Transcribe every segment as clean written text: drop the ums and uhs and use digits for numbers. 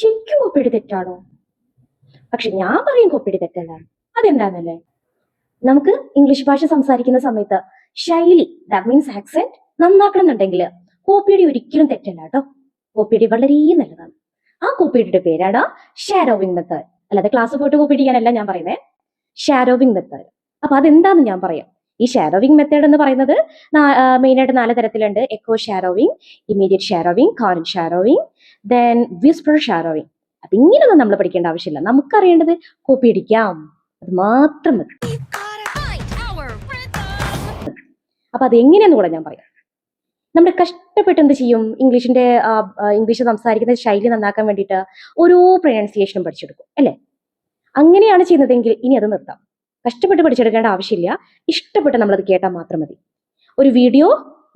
ശരിക്കും കോപ്പിയടി തെറ്റാണോ? പക്ഷെ ഞാൻ പറയും കോപ്പിയടി തെറ്റല്ല. അതെന്താന്നല്ലേ, നമുക്ക് ഇംഗ്ലീഷ് ഭാഷ സംസാരിക്കുന്ന സമയത്ത് ശൈലി, ദാറ്റ് മീൻസ് ആക്സെന്റ് നന്നാക്കണം എന്നുണ്ടെങ്കിൽ കോപ്പിയടി ഒരിക്കലും തെറ്റല്ല കേട്ടോ. കോപ്പിയടി വളരെ നല്ലതാണ്. ആ കോപ്പിയടിയുടെ പേരാണ് ഷാഡോവിംഗ് മെത്തേഡ്. അല്ലാതെ ക്ലാസ് പോയിട്ട് കോപ്പി ചെയ്യാനല്ല ഞാൻ പറയുന്നത്, ഷാഡോവിംഗ് മെത്തേഡ്. അപ്പൊ അതെന്താന്ന് ഞാൻ പറയാം. ഈ ഷാഡോവിംഗ് മെത്തേഡ് എന്ന് പറയുന്നത് മെയിനായിട്ട് 4 തരത്തിലുണ്ട്. Echo shadowing, immediate shadowing, current shadowing, then whisper shadowing. അപ്പൊ ഇങ്ങനെയൊന്നും നമ്മൾ പഠിക്കേണ്ട ആവശ്യമില്ല. നമുക്കറിയേണ്ടത് കോപ്പി അടിക്കാം, അത് മാത്രം മതി. അപ്പൊ അതെങ്ങനെയാന്ന് കൂടെ ഞാൻ പറയാം. നമ്മൾ കഷ്ടപ്പെട്ട് എന്ത് ചെയ്യും, ഇംഗ്ലീഷ് സംസാരിക്കുന്ന ശൈലി നന്നാക്കാൻ വേണ്ടിയിട്ട് ഓരോ പ്രൊനൗൺസിയേഷനും പഠിച്ചെടുക്കും അല്ലേ? അങ്ങനെയാണ് ചെയ്യുന്നതെങ്കിൽ ഇനി അത് നിർത്താം. കഷ്ടപ്പെട്ട് പഠിച്ചെടുക്കേണ്ട ആവശ്യമില്ല. ഇഷ്ടപ്പെട്ട് നമ്മളത് കേട്ടാൽ മാത്രം മതി. ഒരു വീഡിയോ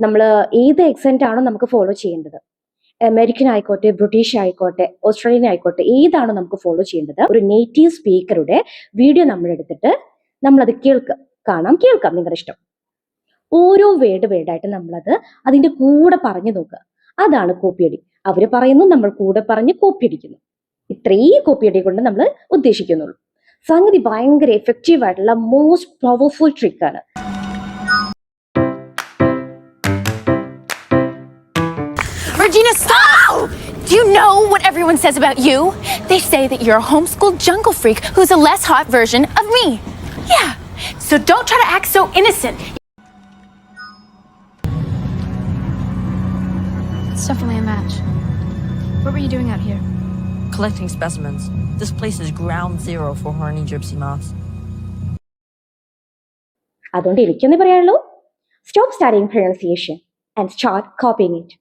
നമ്മൾ ഏത് ആക്സെന്റ് ആണോ നമുക്ക് ഫോളോ ചെയ്യേണ്ടത്, അമേരിക്കൻ ആയിക്കോട്ടെ, ബ്രിട്ടീഷ് ആയിക്കോട്ടെ, ഓസ്ട്രേലിയൻ ആയിക്കോട്ടെ, ഏതാണോ നമുക്ക് ഫോളോ ചെയ്യേണ്ടത്, ഒരു നേറ്റീവ് സ്പീക്കറുടെ വീഡിയോ നമ്മൾ എടുത്തിട്ട് നമ്മളത് കേൾക്കാം, നിങ്ങളുടെ ഇഷ്ടം. ഓരോ വേർഡായിട്ട് നമ്മളത് അതിന്റെ കൂടെ പറഞ്ഞു നോക്കുക. അതാണ് കോപ്പിയടി. അവര് പറയുന്നു, നമ്മൾ കൂടെ പറഞ്ഞ് കോപ്പിയടിക്കുന്നു. ഇത്രയും കോപ്പിയടി കൊണ്ട് നമ്മൾ ഉദ്ദേശിക്കുന്നുള്ളൂ. സംഗതി ഭയങ്കര എഫക്റ്റീവ് ആയിട്ടുള്ള മോസ്റ്റ് പവർഫുൾ ട്രിക്കാണ്. Regina, stop! Do you know what everyone says about you? They say that you're a homeschooled jungle freak who's a less hot version of me. Yeah, so don't try to act so innocent. It's definitely a match. What were you doing out here? Collecting specimens. This place is ground zero for horny gypsy moths. അതുകൊണ്ട് എനിക്കൊന്നേ പറയാനുള്ളൂ, stop studying pronunciation and start copying it.